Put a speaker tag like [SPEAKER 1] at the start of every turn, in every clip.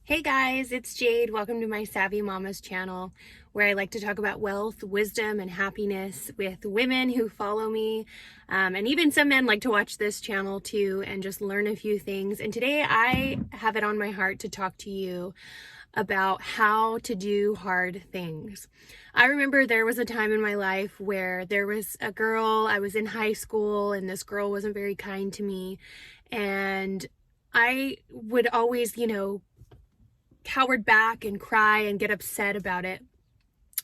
[SPEAKER 1] Hey guys, it's Jade. Welcome to my Savvy Mamas channel, where I like to talk about wealth, wisdom, and happiness with women who follow me. And even some men like to watch this channel too and just learn a few things. And today I have it on my heart to talk to you about how to do hard things. I remember there was a time in my life where there was a girl, I was in high school, and this girl wasn't very kind to me. And I would always, cowered back and cry and get upset about it.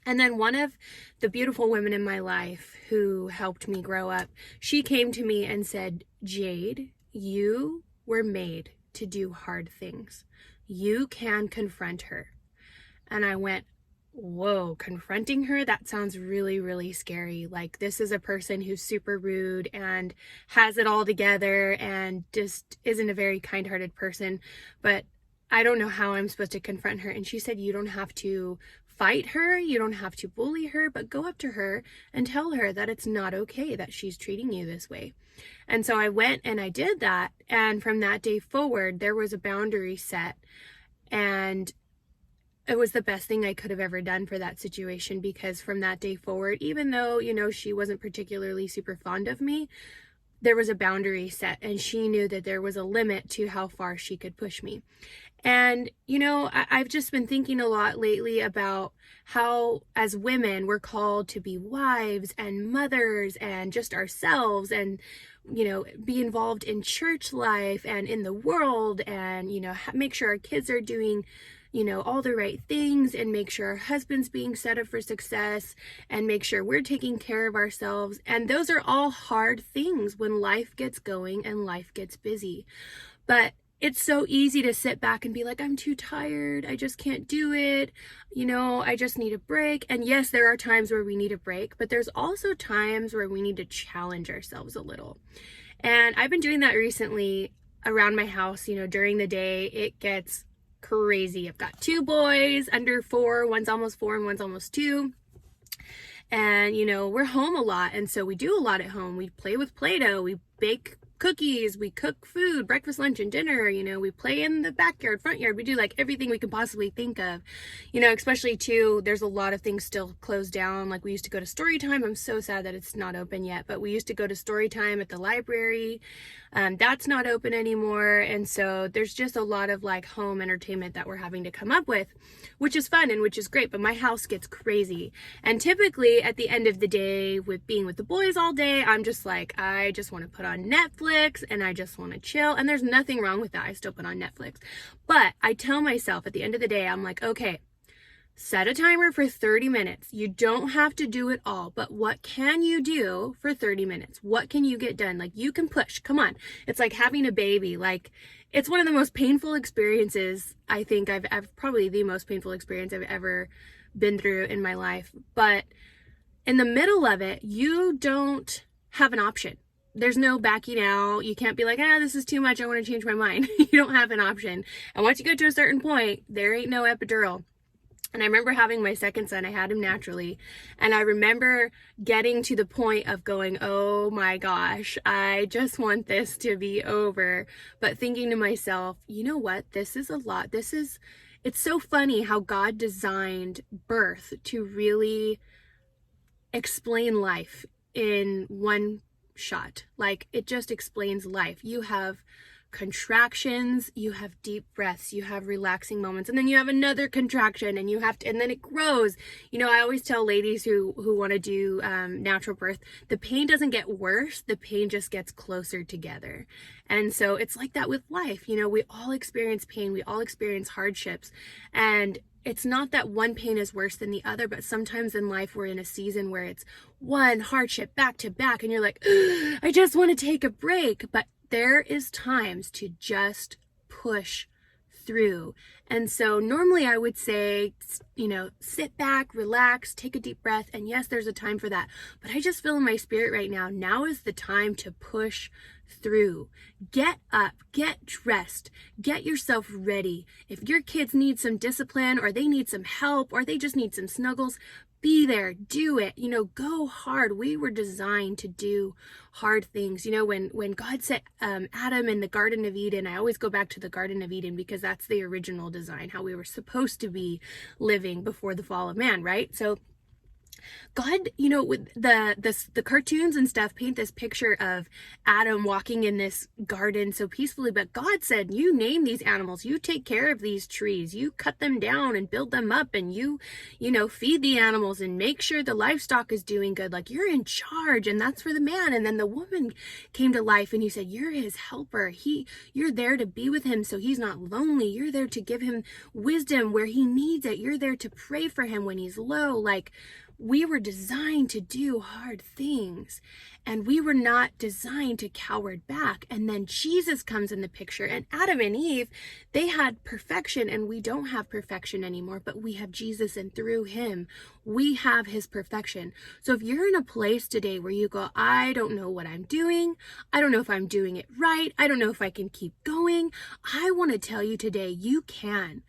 [SPEAKER 1] And then one of the beautiful women in my life who helped me grow up, she came to me and said, Jade, you were made to do hard things. You can confront her. And I went, whoa, confronting her? That sounds really, really scary. Like, this is a person who's super rude and has it all together and just isn't a very kind-hearted person. But I don't know how I'm supposed to confront her. And she said, you don't have to fight her. You don't have to bully her, but go up to her and tell her that it's not okay that she's treating you this way. And so I went and I did that. And from that day forward, there was a boundary set. And it was the best thing I could have ever done for that situation, because from that day forward, even though, she wasn't particularly super fond of me, there was a boundary set, and she knew that there was a limit to how far she could push me. And, I've just been thinking a lot lately about how, as women, we're called to be wives and mothers and just ourselves and, be involved in church life and in the world and, make sure our kids are doing all the right things, and make sure our husband's being set up for success, and make sure we're taking care of ourselves. And those are all hard things when life gets going and life gets busy. But it's so easy to sit back and be like, I'm too tired. I just can't do it. I just need a break. And yes, there are times where we need a break, but there's also times where we need to challenge ourselves a little. And I've been doing that recently around my house. During the day, it gets crazy. I've got two boys under 4, one's almost 4 and one's almost 2. And, we're home a lot. And so we do a lot at home. We play with Play-Doh. We bake cookies. We cook food, breakfast, lunch, and dinner. We play in the backyard, front yard. We do like everything we can possibly think of, especially too, there's a lot of things still closed down. Like, we used to go to story time. I'm so sad that it's not open yet, but we used to go to story time at the library. That's not open anymore. And so there's just a lot of like home entertainment that we're having to come up with, which is fun and which is great, but my house gets crazy. And typically at the end of the day, with being with the boys all day, I'm just like, I just want to put on Netflix and I just want to chill. And there's nothing wrong with that. I still put on Netflix. But I tell myself at the end of the day, I'm like, okay, set a timer for 30 minutes. You don't have to do it all, but what can you do for 30 minutes? What can you get done? Like, you can push. Come on. It's like having a baby. Like, it's one of the most painful experiences. I think I've probably the most painful experience I've ever been through in my life. But in the middle of it, you don't have an option. There's no backing out. You can't be like, this is too much. I want to change my mind. You don't have an option. And once you get to a certain point, there ain't no epidural. And I remember having my second son. I had him naturally. And I remember getting to the point of going, oh my gosh, I just want this to be over. But thinking to myself, you know what? This is a lot. It's so funny how God designed birth to really explain life in one shot. Like, it just explains life. You have contractions, you have deep breaths, you have relaxing moments, and then you have another contraction, and and then it grows. I always tell ladies who want to do natural birth, the pain doesn't get worse, the pain just gets closer together. And so it's like that with life. We all experience pain, we all experience hardships, and it's not that one pain is worse than the other, but sometimes in life we're in a season where it's one hardship back to back, and you're like, I just want to take a break. But there is times to just push through. And so normally I would say, sit back, relax, take a deep breath. And yes, there's a time for that. But I just feel in my spirit right now is the time to push through. Get up, get dressed, get yourself ready. If your kids need some discipline, or they need some help, or they just need some snuggles, be there, do it, go hard. We were designed to do hard things. When God set Adam in the Garden of Eden, I always go back to the Garden of Eden because that's the original design, how we were supposed to be living before the fall of man, right? So God, with the cartoons and stuff paint this picture of Adam walking in this garden so peacefully, but God said, you name these animals, you take care of these trees, you cut them down and build them up, and you feed the animals and make sure the livestock is doing good. Like, you're in charge, and that's for the man. And then the woman came to life, and he said, you're his helper. You're there to be with him so he's not lonely. You're there to give him wisdom where he needs it. You're there to pray for him when he's low. Like, we were designed to do hard things, and we were not designed to cower back. And then Jesus comes in the picture, and Adam and Eve, they had perfection, and we don't have perfection anymore, but we have Jesus, and through him, we have his perfection. So if you're in a place today where you go, I don't know what I'm doing, I don't know if I'm doing it right, I don't know if I can keep going, I want to tell you today, you can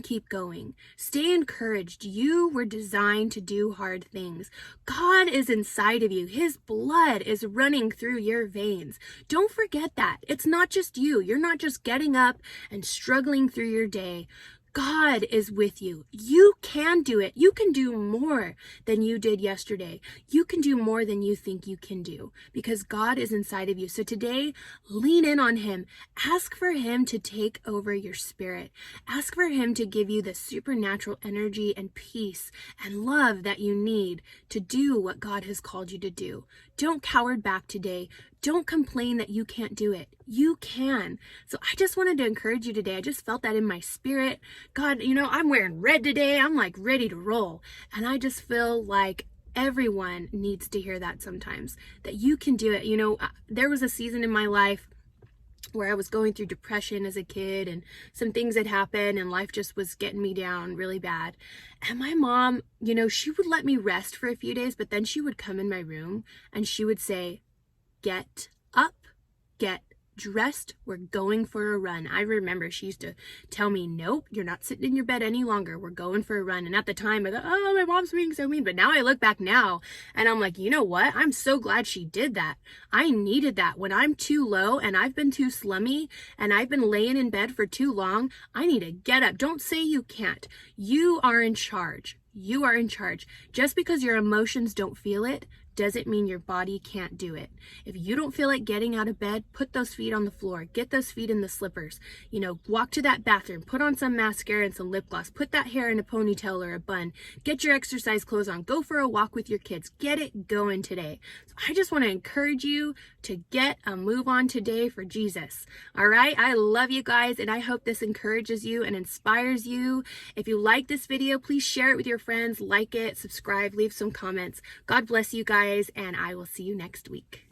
[SPEAKER 1] keep going. Stay encouraged. You were designed to do hard things. God is inside of you. His blood is running through your veins. Don't forget that. It's not just you. You're not just getting up and struggling through your day. God is with you. You can do it. You can do more than you did yesterday. You can do more than you think you can do because God is inside of you. So today, lean in on him. Ask for him to take over your spirit. Ask for him to give you the supernatural energy and peace and love that you need to do what God has called you to do. Don't cower back today. Don't complain that you can't do it. You can. So I just wanted to encourage you today. I just felt that in my spirit. God, I'm wearing red today. I'm like ready to roll. And I just feel like everyone needs to hear that sometimes, that you can do it. There was a season in my life where I was going through depression as a kid, and some things had happened, and life just was getting me down really bad. And my mom, she would let me rest for a few days, but then she would come in my room and she would say, get up, get dressed, we're going for a run. I remember she used to tell me, nope, you're not sitting in your bed any longer, we're going for a run. And at the time I thought, oh, my mom's being so mean. But now I look back now and I'm like, you know what, I'm so glad she did that. I needed that. When I'm too low and I've been too slummy and I've been laying in bed for too long, I need to get up. Don't say you can't. You are in charge. You are in charge. Just because your emotions don't feel it doesn't mean your body can't do it. If you don't feel like getting out of bed, put those feet on the floor, get those feet in the slippers, walk to that bathroom, put on some mascara and some lip gloss, put that hair in a ponytail or a bun, get your exercise clothes on, go for a walk with your kids, get it going today. So I just want to encourage you to get a move on today for Jesus. All right. I love you guys, and I hope this encourages you and inspires you. If you like this video, please share it with your friends, like it, subscribe, leave some comments. God bless you guys, and I will see you next week.